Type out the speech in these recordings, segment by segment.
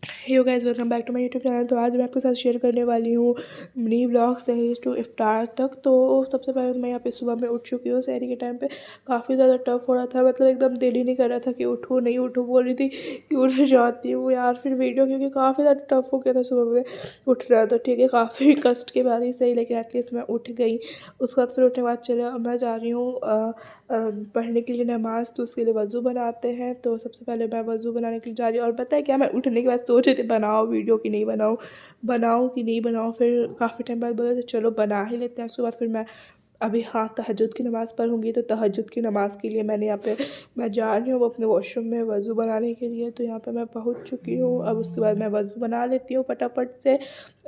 Hello guys, welcome back to my YouTube channel. तो आज मैं आपके साथ शेयर करने वाली हूँ मिनी व्लॉग सहरी टू इफ्तार तक। तो सबसे पहले तो मैं यहाँ पे सुबह में उठ चुकी हूँ। सहरी के टाइम पे काफ़ी ज़्यादा टफ हो रहा था, मतलब एकदम दिल ही नहीं कर रहा था कि उठूँ नहीं उठूँ, बोल रही थी कि उठ जाती हूँ यार फिर वीडियो, क्योंकि काफ़ी ज़्यादा टफ हो गया था सुबह में उठना। तो ठीक है, काफ़ी कष्ट के बाद ही सही, लेकिन एटलीस्ट मैं उठ गई। उसके बाद फिर उठने के बाद चले मैं जा रही हूँ पढ़ने के लिए नमाज़। तो उसके लिए वज़ू बनाते हैं। तो सबसे पहले मैं वज़ू बनाने के लिए जा रही हूँ। और पता है क्या, मैं उठने के बाद सोच रही थी बनाओ वीडियो कि नहीं बनाऊँ, बनाऊँ कि नहीं बनाऊँ। फिर काफ़ी टाइम बाद बोला तो चलो बना ही लेते हैं। उसके बाद फिर मैं अभी तहज्जुद की नमाज़ पढ़ूँगी। तो तहज्जुद की नमाज़ के लिए मैंने यहाँ पे मैं जा रही हूँ अपने वॉशरूम में वज़ू बनाने के लिए। तो यहाँ पे मैं पहुँच चुकी हूँ। अब उसके बाद मैं वज़ू बना लेती हूँ फटाफट से।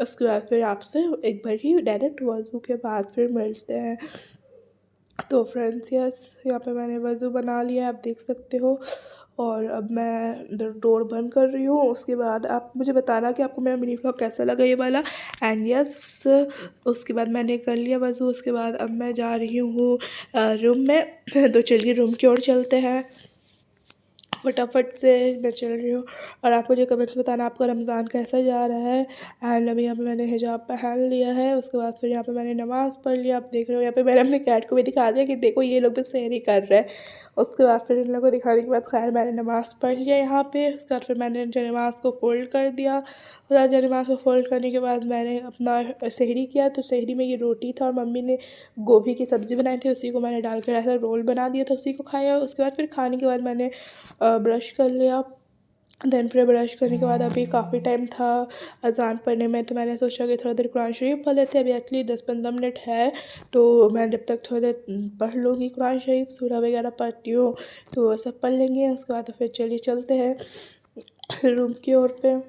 उसके बाद फिर आपसे एक बार ही डायरेक्ट वज़ू के बाद फिर मिलते हैं। तो फ्रेंड्स यस, यहाँ पे मैंने वज़ू बना लिया है, आप देख सकते हो। और अब मैं डोर बंद कर रही हूँ। उसके बाद आप मुझे बताना कि आपको मेरा मिनी व्लॉग कैसा लगा ये वाला। एंड यस, उसके बाद मैंने कर लिया वज़ू। उसके बाद अब मैं जा रही हूँ रूम में। तो चलिए रूम की ओर चलते हैं। फटाफट से मैं चल रही हूँ। और आप मुझे कमेंट्स बताना आपका रमज़ान कैसा जा रहा है। एंड अभी यहाँ पे मैंने हिजाब पहन लिया है। उसके बाद फिर यहाँ पे मैंने नमाज़ पढ़ लिया। आप देख रहे हो यहाँ पे मैंने अपने कैट को भी दिखा दिया कि देखो ये लोग भी सहरी कर रहे हैं। उसके बाद फिर इन लोगों को दिखाने के बाद खैर मैंने नमाज़ पढ़ लिया यहाँ पे। उसके बाद फिर मैंने नमाज़ को फ़ोल्ड कर दिया। उसके बाद नमाज़ को फ़ोल्ड करने के बाद मैंने अपना सहरी किया। तो सहरी में ये रोटी था और मम्मी ने गोभी की सब्ज़ी बनाई थी, उसी को मैंने डाल कर ऐसा रोल बना दिया था, उसी को खाया। उसके बाद फिर खाने के बाद मैंने ब्रश कर लिया। देन फिर ब्रश करने के बाद अभी काफ़ी टाइम था अज़ान पढ़ने में। तो मैंने सोचा कि थोड़ा देर कुरान शरीफ पढ़ लेते हैं। अभी एक्चुअली 10-15 मिनट है, तो मैं जब तक थोड़ी देर पढ़ लूँगी कुरान शरीफ, सूरह वगैरह पढ़ती हूँ तो वो सब पढ़ लेंगे। उसके बाद तो फिर चलिए चलते हैं रूम की ओर पे।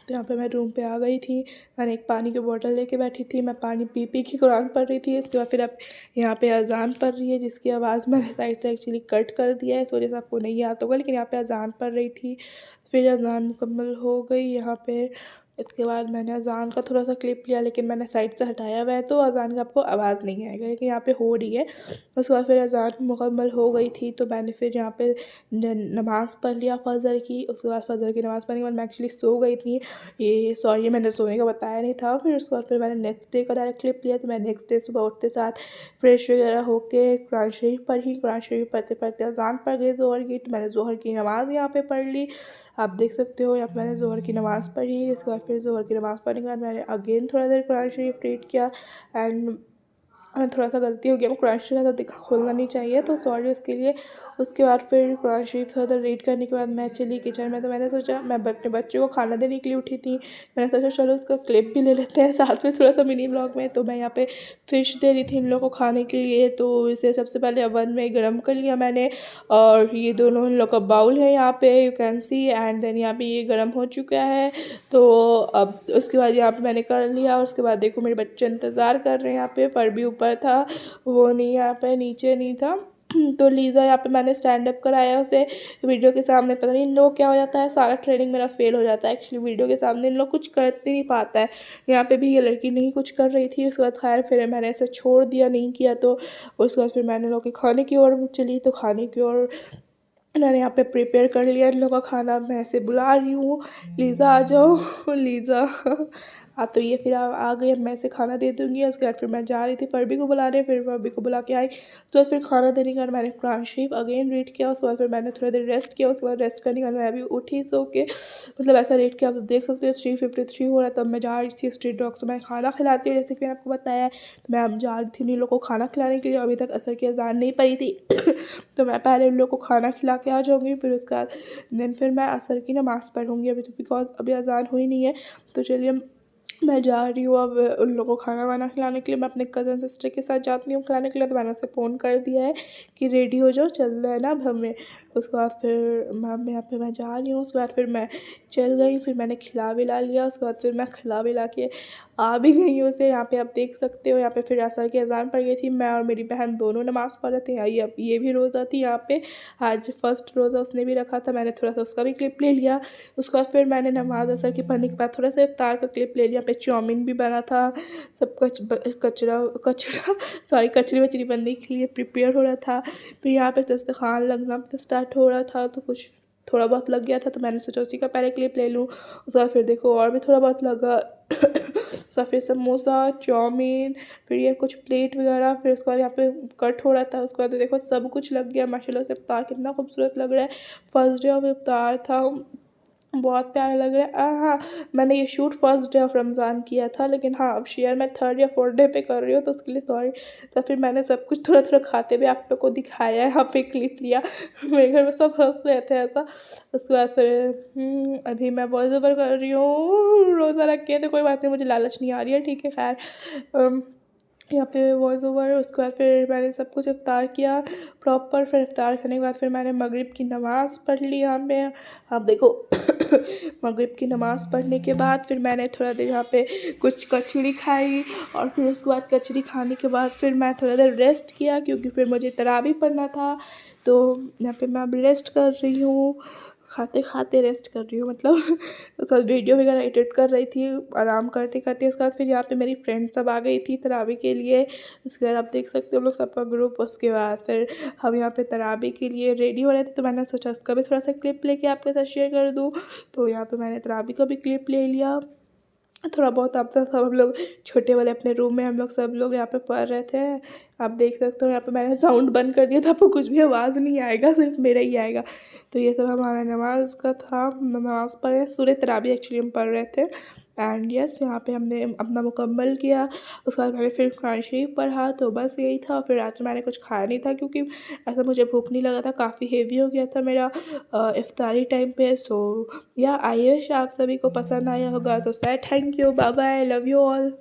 तो यहाँ पे मैं रूम पे आ गई थी। मैंने एक पानी की बोतल लेके बैठी थी, मैं पानी पी पी के कुरान पढ़ रही थी। इसके बाद फिर अब यहाँ पे अज़ान पढ़ रही है, जिसकी आवाज़ मैंने साइड से एक्चुअली कट कर दिया है, इस वजह से आपको नहीं आता होगा। लेकिन यहाँ पे अज़ान पढ़ रही थी। फिर अज़ान मुकम्मल हो गई यहाँ पे। इसके बाद मैंने अज़ान का थोड़ा सा क्लिप लिया, लेकिन मैंने साइड से हटाया हुआ है तो अज़ान का आपको आवाज़ नहीं आएगा, लेकिन यहाँ पे हो रही है। उसके बाद फिर अज़ान मुकम्मल हो गई थी तो मैंने फिर यहाँ पे नमाज़ पढ़ लिया फ़जर की। उसके बाद फ़जर की नमाज़ पढ़ने के बाद मैं एक्चुअली सो गई थी। ये सॉरी, मैंने सोने का बताया नहीं था। फिर उसके बाद फिर मैंने नेक्स्ट डे का डायरेक्ट क्लिप लिया। तो मैं नेक्स्ट डे सुबह उठते साथ फ्रेश वगैरह होके कुरान शरीफ पढ़ी। कुरान शरीफ पढ़ते पढ़ते अज़ान पढ़ गई ज़ोहर की। तो मैंने ज़ोहर की नमाज़ यहाँ पे पढ़ ली। आप देख सकते हो यहाँ पे मैंने ज़ोहर की नमाज़ पढ़ी। इसके बाद फिर ज़ोहर की नमाज़ पढ़ने के बाद मैंने अगेन थोड़ा देर कुरान शरीफ रीड किया। एंड थोड़ा सा गलती हो गया, मैं कुरान शरीफ ज़्यादा दिखा खोलना नहीं चाहिए, तो सॉरी उसके लिए। उसके बाद फिर कुरान शरीफ थोड़ा देर रीड करने के बाद मैं चली किचन में। तो मैंने सोचा, मैं अपने बच्चे को खाना देने के लिए उठी थी, मैंने सोचा चलो उसका क्लिप भी ले लेते हैं साथ में थोड़ा सा मिनी ब्लॉग में। तो मैं यहाँ पे फ़िश दे रही थी इन लोगों को खाने के लिए। तो इसे सबसे पहले ओवन में गर्म कर लिया मैंने। और ये दोनों इन लोग का बाउल है यहाँ पे, you can see. And then यहाँ पे ये गर्म हो चुका है। तो अब उसके बाद यहाँ पे मैंने कर लिया। और उसके बाद देखो मेरे बच्चे इंतज़ार कर रहे हैं यहाँ पे। पर भी ऊपर था, वो नहीं, यहाँ पे नीचे नहीं था। तो लीज़ा यहाँ पे मैंने स्टैंड अप कराया उसे वीडियो के सामने। पता नहीं इन लोग क्या हो जाता है, सारा ट्रेनिंग मेरा फेल हो जाता है एक्चुअली। वीडियो के सामने इन लोग कुछ करते नहीं पाता है। यहाँ पे भी ये लड़की नहीं कुछ कर रही थी। उसके बाद खैर फिर मैंने ऐसे छोड़ दिया, नहीं किया। तो उसके बाद फिर मैंने लोग के खाने की ओर चली। तो खाने की ओर मैंने यहाँ पे प्रिपेयर कर लिया इन लोगों का खाना। मैं ऐसे बुला रही हूँ, लीज़ा आ जाओ लीज़ा। तो ये फिर आ गई। अब मैं इसे खाना दे दूँगी। उसके बाद फिर मैं जा रही थी फरबी को बुलाने, फिर फरबी को बुला के आई। तो फिर खाना देने के बाद मैंने कुरान शरीफ अगेन रीड किया। उसके बाद फिर मैंने थोड़ी देर रेस्ट किया। उसके बाद रेस्ट करने के बाद मैं अभी उठी सो के, मतलब ऐसा रीड किया। आप देख सकते हो 3:53 हो रहा है। तब मैं जा रही थी स्ट्रीट डॉग से मैं खाना खिलाती हूँ, जैसे कि मैंने आपको बताया है। तो मैं अब जा रही थी उन लोगों को खाना खिलाने के लिए। अभी तक असर की अज़ान नहीं पड़ी थी तो मैं पहले उन लोगों को खाना खिला के आ जाऊँगी। फिर उसके बाद देन फिर मैं असर की नमाज़ पढ़ूँगी अभी, तो बिकॉज़ अभी अज़ान हुई नहीं है। तो चलिए मैं जा रही हूँ अब उन लोगों को खाना वाना खिलाने के लिए। मैं अपने कज़न सिस्टर के साथ जाती हूँ खिलाने के लिए। तो मैंने उसे फ़ोन कर दिया है कि रेडी हो जाओ, चलना है ना अब हमें। उसके बाद फिर यहाँ पे मैं जा रही हूँ। उसके बाद फिर मैं चल गई। फिर मैंने खिला विला लिया। उसके बाद फिर मैं खिला विला के आ भी गई हूँ उसे। यहाँ पे आप देख सकते हो, यहाँ पे फिर असर की अज़ान पड़ गई थी। मैं और मेरी बहन दोनों नमाज़ पढ़ रहे थे। ये भी रोज़ा थी यहाँ पे, आज फर्स्ट रोज़ा उसने भी रखा था। मैंने थोड़ा सा उसका भी क्लिप ले लिया। उसके बाद फिर मैंने नमाज़ असर की पढ़ने के बाद थोड़ा सा इफ्तार का क्लिप ले लिया। पे चाउमीन भी बना था, सब कुछ कचरा कचरा सॉरी कचरी वचरी बनने के लिए प्रिपेयर हो रहा था। फिर यहाँ पे दस्तरखान लगना स्टार्ट हो रहा था। तो कुछ थोड़ा बहुत लग गया था, तो मैंने सोचा उसी का पहले क्लिप ले लूँ। उसके बाद फिर देखो और भी थोड़ा बहुत लगा। तो फिर समोसा, चाउमीन, फिर ये कुछ प्लेट वगैरह, फिर उसके बाद यहाँ पे कट हो रहा था। उसके बाद देखो सब कुछ लग गया माशाल्लाह से। इफ्तार कितना खूबसूरत लग रहा है। फर्स्ट डे ऑफ इफ्तार था, बहुत प्यारा लग रहा है। हाँ, मैंने ये shoot first day of Ramzan किया था, लेकिन हाँ अब शेयर मैं थर्ड या फोर्थ डे पे कर रही हूँ, तो उसके लिए सॉरी। तो फिर मैंने सब कुछ थोड़ा थोड़ा खाते हुए आप लोग को दिखाया है, यहाँ पे क्लिप लिया। मेरे घर में सब हंस रहे थे ऐसा। उसके बाद फिर अभी मैं वॉइस ओवर कर रही हूँ रोज़ा रख के, तो कोई बात नहीं, मुझे लालच नहीं आ रही है, ठीक है। खैर यहाँ पे वॉइस ओवर, उसके बाद फिर मैंने सब कुछ इफ्तार किया प्रॉपर। फिर इफ्तार करने के बाद फिर मैंने मगरिब की नमाज़ पढ़ ली यहाँ पे। आप देखो मगरिब की नमाज़ पढ़ने के बाद फिर मैंने थोड़ा देर यहाँ पे कुछ कचौड़ी खाई, और फिर उसके बाद कचौड़ी खाने के बाद फिर मैं थोड़ा देर रेस्ट किया, क्योंकि फिर मुझे तरावी पढ़ना था। तो यहाँ पे मैं अब रेस्ट कर रही हूँ, खाते खाते रेस्ट कर रही हूँ मतलब। उसके बाद वीडियो वगैरह एडिट कर रही थी आराम करते करते। उसके बाद फिर यहाँ पे मेरी फ्रेंड सब आ गई थी तरावी के लिए। उसके बाद आप देख सकते हो हम लोग सबका ग्रुप। उसके बाद फिर हम यहाँ पे तरावी के लिए रेडी हो रहे थे, तो मैंने सोचा उसका भी थोड़ा सा क्लिप लेके आपके साथ शेयर कर दूँ। तो यहाँ पे मैंने तरावी का भी क्लिप ले लिया थोड़ा बहुत। अब तक सब हम लोग छोटे वाले अपने रूम में हम लोग सब लोग यहाँ पे पढ़ रहे थे। आप देख सकते हो यहाँ पे मैंने साउंड बंद कर दिया था, आपको कुछ भी आवाज़ नहीं आएगा, सिर्फ मेरा ही आएगा। तो ये सब हमारा नमाज का था, नमाज़ पढ़े, सूरह तरावी एक्चुअली हम पढ़ रहे थे। एंड यस यहाँ पे हमने अपना मुकम्मल किया। उसके बाद मैंने फिर कुरान शरीफ पढ़ा, तो बस यही था। फिर रात में मैंने कुछ खाया नहीं था, क्योंकि ऐसा मुझे भूख नहीं लगा था, काफ़ी हेवी हो गया था मेरा इफ्तारी टाइम पे। सो या आई विश आप सभी को पसंद आया होगा। तो sir thank you, bye bye, love you all.